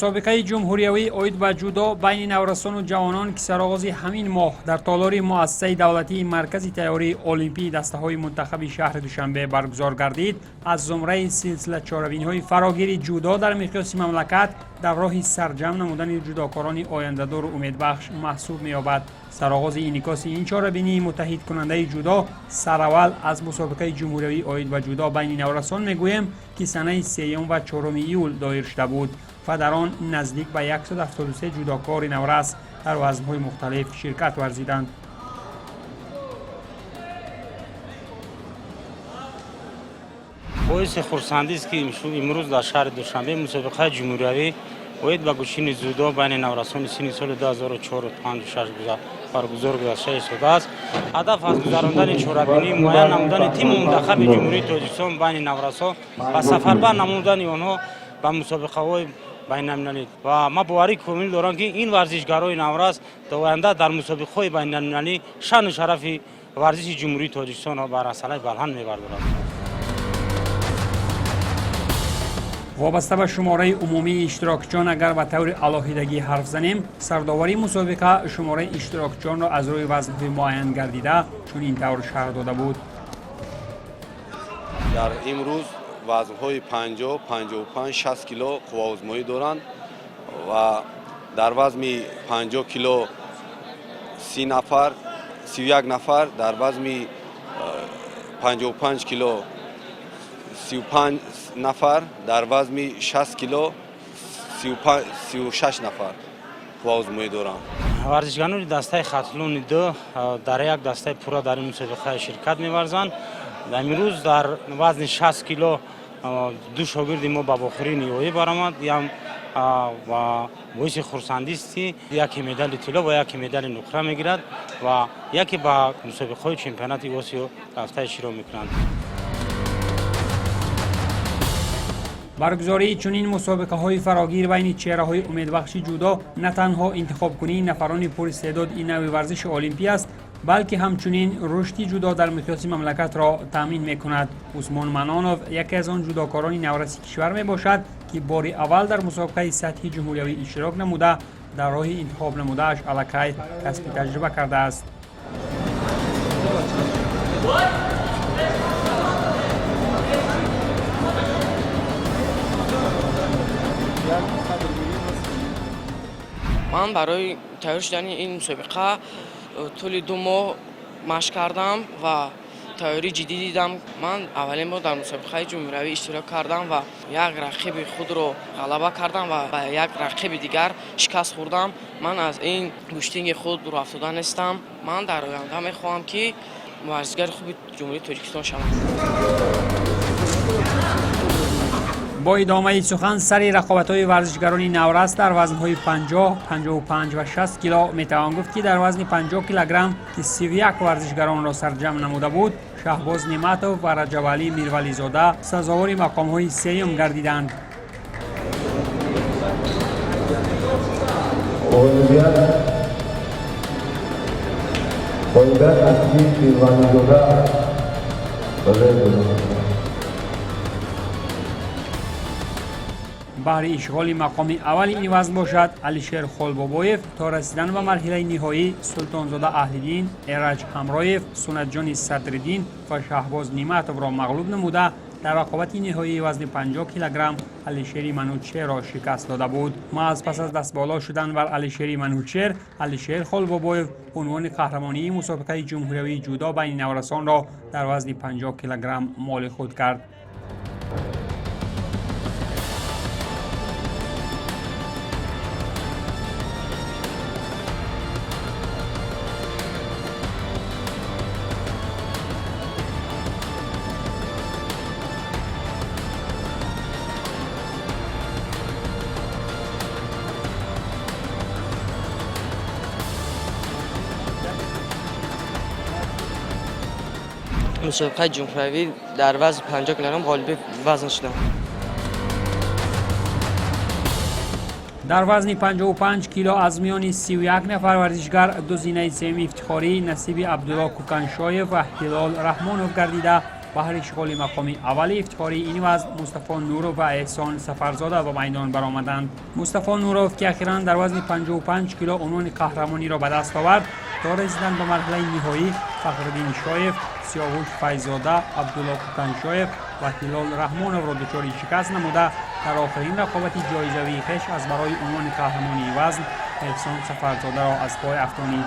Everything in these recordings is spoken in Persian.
مسابقه جمهوریوی اوید و جودو بین نورسان و جوانان که سرآغاز همین ماه در تالار مؤسسه دولتی مرکز تیاری المپی دسته‌های منتخب شهر دوشنبه برگزار گردید، از زمره سلسله چهاربینی‌های فراگیر جودو در مقیاس مملکت در راه سرجم نمودن جودوکاران آینده‌دار و امیدبخش محسوب می‌یابد. سرآغاز انعکاس این چهاربینی متحد کننده جودو سراول از مسابقه جمهوریوی اوید و جودو بین نورسان میگویم که سنه 3 و 4 ایول دایر شده بود و در آن نزدیک به 173 جودوکار نورس در وزن‌های مختلف شرکت ورزیدند. باعث خرسندی است که امروز در شهر دوشنبه مسابقه جمهوریوی اوید و گوشین جودو بین نورسان سن سال 2004 و 2006 برگزار گذاشته شده است. هدف از گذراندن چهاربینی معین نمودن تیم منتخب جمهوری تاجیکستان بین نورسان و سفربر نمودن آنها به مسابقه‌های بین المللی و ما باوری کامل دارم که این ورزشکاران نورس در آینده در مسابقه‌های بین المللی شان و شرف ورزش جمهوری تاجیکستان را بر اصل بلند می‌گرداند. وابسته به شماره عمومی اشتراکچیان اگر به طور علاهیدگی حرف زنیم، سرداوری مسابقه شماره اشتراکچیان را از روی وزن‌های معین گردیده چون این طور شرح داده بود. در امروز وزن‌های 50 55 60 کیلو قوازمایی دارند و در وزن 50 کیلو 30 نفر 31 نفر، در وزن 55 کیلو 35 نفر، در وزن 60 کیلو 36 نفر قوازمایی دارند. ورزشکاران دسته خاتلون دو در یک دسته پورا در این مسابقه شرکت می‌ورزند. امروز در وزن 60 کیلو دو شاگرد ما به بخاری نیویی برآمد و باعث خرسندی است که یکی مدال طلا و یکی مدال نقره میگیرد و یکی به مسابقه چمپیونات آسیا رفته شروع میکنند. برگزاری چنین مسابقه های فراگیر بین چهره های امیدبخش جودو نه تنها انتخاب کنی نفران پراستعداد این نوع ورزش المپی است، بلکه همچنین رشد جودو در مقیاس مملکت را تامین میکند. عثمان منانوف یکی از آن جودوکاران نورسی کشور می باشد که بار اول در مسابقه سطحی جمهوریوی اشتراک نموده در راه انتخاب نموده‌اش الکی کسب تجربه کرده است. من برای تیار شدن این مسابقه طول 2 ماه مشق کردم و تیاری جدی دیدم. من اولین بار در مسابقه جمهوریوی اشتراک کردم و یک رقیب خود را غلبه کردم و به یک رقیب دیگر شکست خوردم. من از این گوشتینگ خود رو افتاده نیستم. من در آینده میخواهم که ورزشکار خوب جمهوری تاجیکستان شوم. با ادامه سخن سر رقابت‌های ورزشکاران نورس در وزن‌های 50، 55 و 60 کیلو میتوان گفت که در وزن 50 کیلوگرم که 31 ورزشکاران را سرجم نموده بود، شهباز نعمتوف و رجب علی میرولی زاده سزاوار مقام‌های سوم گردیدند. بهر اشغال مقام اول این وزن باشد علیشیر خلبابویف تا رسیدن به مرحله نهایی سلطانزاده اهلیدین، ایرج همرایف، سنت جان صدرالدین و شهباز نعمتوف را مغلوب نموده در رقابت نهایی وزن 50 کیلوگرم علیشیر منوچهر را شکست داده بود. محض پس از دست بالا شدن بر علیشیر منوچهر، علیشیر خلبابویف عنوان قهرمانی مسابقه جمهوریوی جودو بین نورسان را در وزن 50 کیلوگرم مال خود کرد. مسابقه جمهوریوی در وزن 50 کیلوگرم غالب وزن شدم. در وزن 55 کیلو از میان 31 نفر ورزشکار دو زینه سوم افتخاری نصیب عبدالله کوکنشایف و هلال رحمانوف گردیده بهر اشغال مقام اول افتخاری این وزن مصطفی نورов و احسان سفرزاده به میدان برآمدند. مصطفی نورov که اخیراً در وزن 55 کیلو عنوان قهرمانی را به دست آورد، تا رسیدن به مرحله نهایی فخرالدین شایف، سیاوش فیض‌زاده، عبدالله کوکنشایف و هلال رحمانov را دچار شکست نموده در آخرین رقابت جایزه‌ای خویش از برای عنوان قهرمانی وزن احسان سفرزاده را از پای افکانید.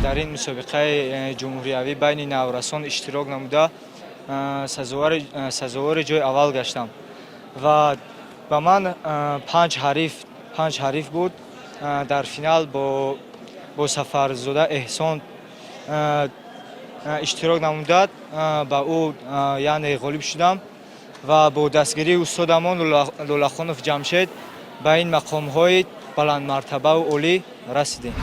در این مسابقه جمهوریوی بین نورسان اشتراک نموده سزاوار جای اول گشتم و با من پنج حریف بود. در فینال با سفرزاده احسان اشتراک نموده، با او یعنی غالب شدم و با دستگیری استادمان لولاخانов جمشید به این مقام های بلند مرتبه و عالی رسیدیم.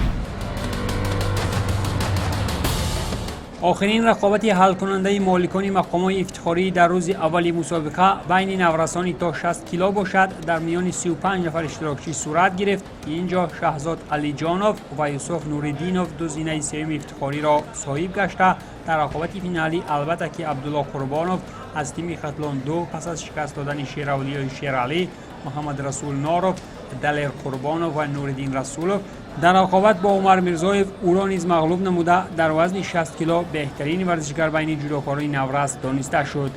آخرین رقابت حل کننده مالکان مقام‌های افتخاری در روز اولی مسابقه بین نورسانی تا 60 کیلو باشد در میان 35 نفر اشتراکچی صورت گرفت. اینجا شهزاد علی جانov و یوسف نوریدینov دو زینه سوم افتخاری را صاحب گشته. در رقابت فینالی البته که عبدالله قربانov از تیم خطلان 2 پس از شکست دادن شیراولی شیرعلی، محمد رسول نارov، دلیر قربانov و نوریدین رسولov در رقابت با عمر میرزایف او را نیز مغلوب نموده در وزن 60 کیلو بهترین ورزشگر بین جودوکاران نورس دانسته شد.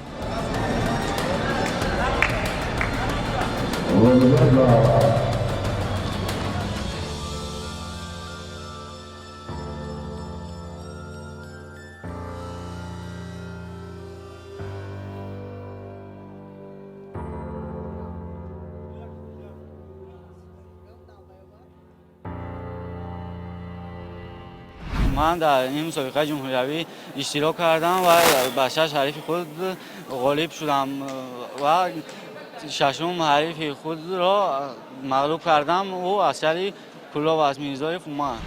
من در این مسابقه جمهوریوی اشتراک کردم و با 6 حریف خود غالب شدم و ششم حریف خود را مغلوب کردم و اثر کلاه وزن میرزایف اومد.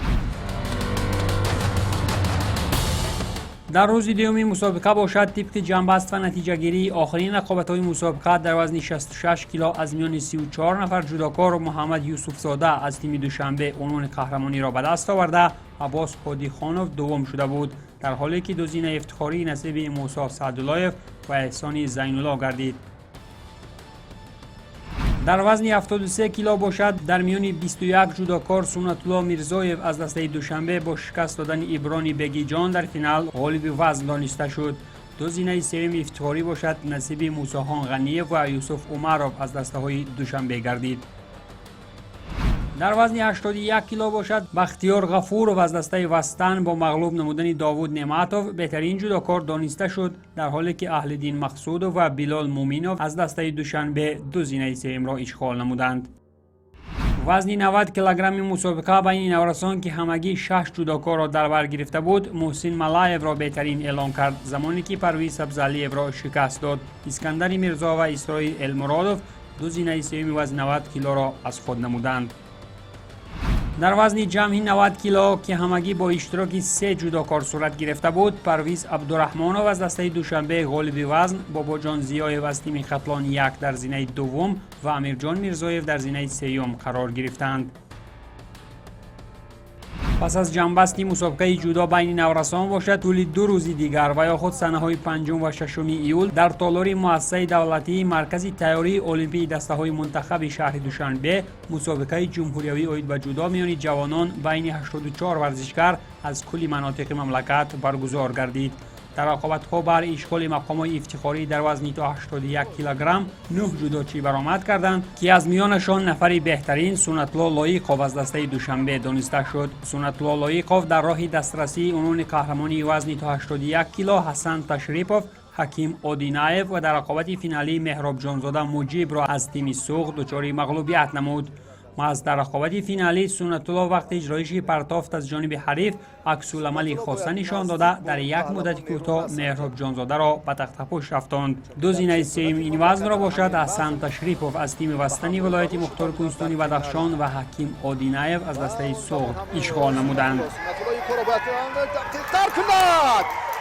در روز دوم مسابقه باشد طبق جنبست و نتیجه گیری آخرین رقابت‌های مسابقه در وزن 66 کیلو از میان 34 نفر جودوکار محمد یوسف زاده از تیم دوشنبه عنوان قهرمانی را به دست آورده. عباس هادی خانov دوم شده بود، در حالی که دو زینه افتخاری نصیب موسی سعدالله‌یف و احسان زین‌الله گردید. در وزن 73 کیلو باشد در میان 21 جودوکار سنت الله میرزایف از دسته دوشنبه با شکست دادن ابرانی بگی جان در فینال غالب وزن دانسته شد. دو زینه سوم افتخاری باشد نصیب موسی خان غنی‌یف و یوسف عمرov از دسته های دوشنبه گردید. در وزن 81 کیلو باشد بختیار غفورov از دسته وستن با مغلوب نمودن داوود نعمتov بهترین جودوکار دانسته شد، در حالی که اهل‌دین مقصودov و بلال مومینov از دسته دوشنبه دو زینه سوم را اشغال نمودند. وزن 90 کیلوگرم مسابقه بین نورسان که همگی 6 جودوکار را در بر گرفته بود محسن ملایف را بهترین اعلام کرد، زمانی که پرویز سبزعلی‌یف را شکست داد. اسکندر میرزا و اسرائیل المرادov دو زینه سوم وزن 90 کیلو را از خود نمودند. در وزن جمعی 90 کیلو که همگی با اشتراک 3 جودوکار صورت گرفته بود پرویز عبدالرحمانov از دسته دوشنبه غالب وزن، باباجان زیایف از تیم خطلان 1 در زینه دوم و امیرجان میرزایف در زینه سوم قرار گرفتند. پس از جنبستی مسابقه جودو بین نورسان باشد طول 2 روز دیگر و یا خود سنه‌های 5 و 6 ایول در تالار مؤسسه دولتی مرکز تیاری المپی دسته‌های منتخب شهر دوشنبه مسابقه جمهوریوی اوید و جودو میان جوانان بین 84 ورزشکار از کل مناطق مملکت برگزار گردید. در رقابت‌ها بر اشغال مقام‌های افتخاری در وزن تا 81 کیلوگرم 9 جودوچی برآمد کردند که از میانشان نفری بهترین سنت الله لایقov از دسته دوشنبه دانسته شد. سنت الله لایقov در راه دسترسی عنوان قهرمانی وزن تا 81 کیلو حسن تشریفov، حکیم آدینایف و در رقابت فینالی مهراب جانزاده مجیب را از تیم سوق دچار مغلوبیت نمود. محض در رقابت فینالی سنت الله وقت اجرایش پرتافت از جانب حریف عکس‌العملی خاصه نشان داده در یک مدت کوتاه مهراب جانزاده را به تخت پشت افکند. گزینه سوم این وزن را باشد حسن تشریفوف از تیم وستنی ولایت مختار کوهستانی بدخشان و حکیم آدینایف از دسته سوق اشغال نمودند.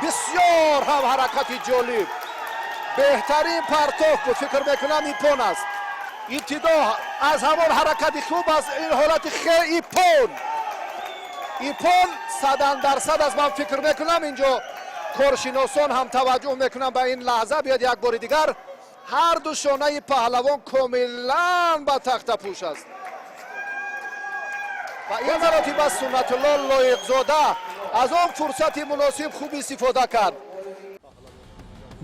بسیار هم حرکت جالب، بهترین پرتاف بود. فکر میکنم ایپون است. ابتدا از همان حرکت خوب از این حالت خیلی ایپون 100% از من فکر میکنم اینجا کارشناسان هم توجه میکنم به این لحظه. بیاد یک بار دیگر هر دو شانه پهلوان کاملا به تخت پوش است و این مراتب از سنت الله لایق‌زاده از آن فرصت مناسب خوب استفاده کرد.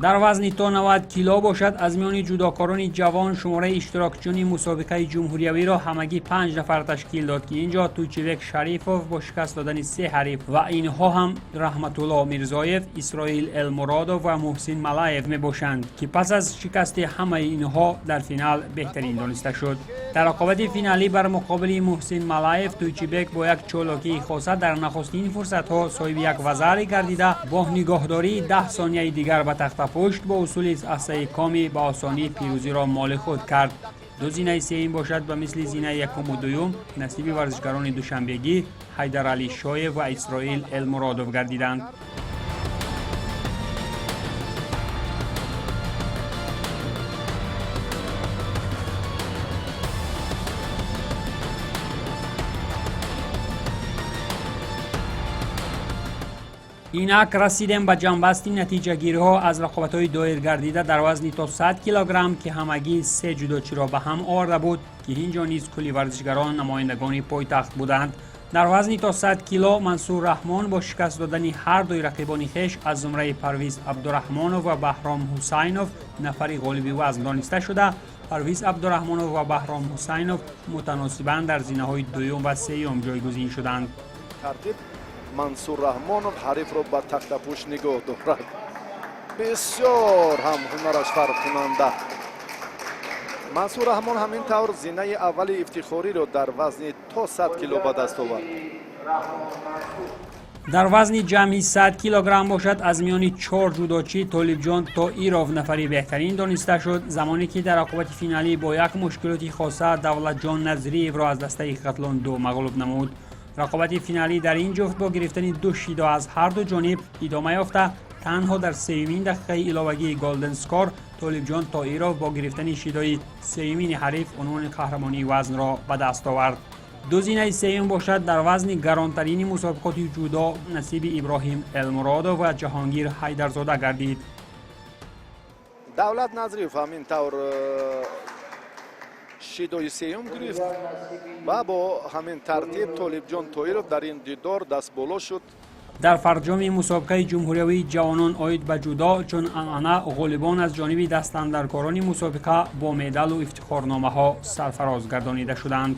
در وزن تا 90 کیلو باشد از میان جودوکاران جوان شماره اشتراکچیان مسابقه جمهوریوی را همگی 5 نفر تشکیل داد که اینجا تویچیوک شریفوف با شکست دادن 3 حریف و اینها هم رحمت الله میرزایف، اسرائیل المرادوف و محسن ملایف می باشند که پس از شکست همه اینها در فینال بهترین دانسته شد. در رقابت فینالی بر مقابل محسن ملایف تویچیوک با یک چالاکی خاصه در نخستین فرصت ها صاحب یک وزر گردیده با نگاهداری 10 ثانیه دیگر به تخت پشت با اصول احصایی کامی به آسانی پیروزی را مال خود کرد. گزینه سوم باشد به مثل زینه یکم و دوم نصیب ورزشکاران دوشنبگی حیدر علی شایف و اسرائیل المرادوف گردیدند. اینک رسیدیم به جنبستی نتیجه گیری ها از رقابت های دایر گردیده در وزن تا 100 کیلوگرم که همگی 3 جودوچی را به هم آورده بود که اینجا نیز کلی ورزشگران نمایندگان پایتخت بودند. در وزن تا 100 کیلو منصور رحمان با شکست دادن هر دوی رقیبان خویش از زمره پرویز عبدالرحمانوف و بهرام حسینوف نفری غالب وزن دانسته شده. پرویز عبدالرحمانوف و بهرام حسینوف متناسباً در زینه های دوم و سوم جایگزین شدند. منصور رحمانوف حریف را به تخت پوش نگاه دارد. بسیار هم هنرش فرق کننده. منصور رحمان همین طور زینه اول افتخاری را در وزن تا 100 کیلو به دست آورد. در وزن جمعی 100 کیلوگرم باشد از میان 4 جودوچی طالب جان طائیروف نفری بهترین دانسته شد، زمانی که در رقابت فینالی با یک مشکلاتی خاصه دولت جان نظریف را از دسته قتلان 2 مغلوب نمود. رقابت فینالی در این جفت با گرفتن 2 شیدا از هر دو جانب ادامه یافته. تنها در سومین دقیقه علاوگی گلدن سکور طالب جان طائیروف با گرفتن شیدای سومین حریف عنوان قهرمانی وزن را به دست آورد. گزینه سوم باشد در وزن گرانترین مسابقات جودو نصیب ابراهیم المرادوف و جهانگیر حیدرزاده گردید. دولت نظریف همین طور شیدای سوم گرفت و با همین ترتیب طالب جان طائیروف در این دیدار دست بالا شد. در فرجام مسابقه جمهوریوی جوانان آید به جودو چون انعنه غالبان از جانب دستاندرکاران مسابقه با مدال و افتخارنامه ها سرفراز گردانیده شدند.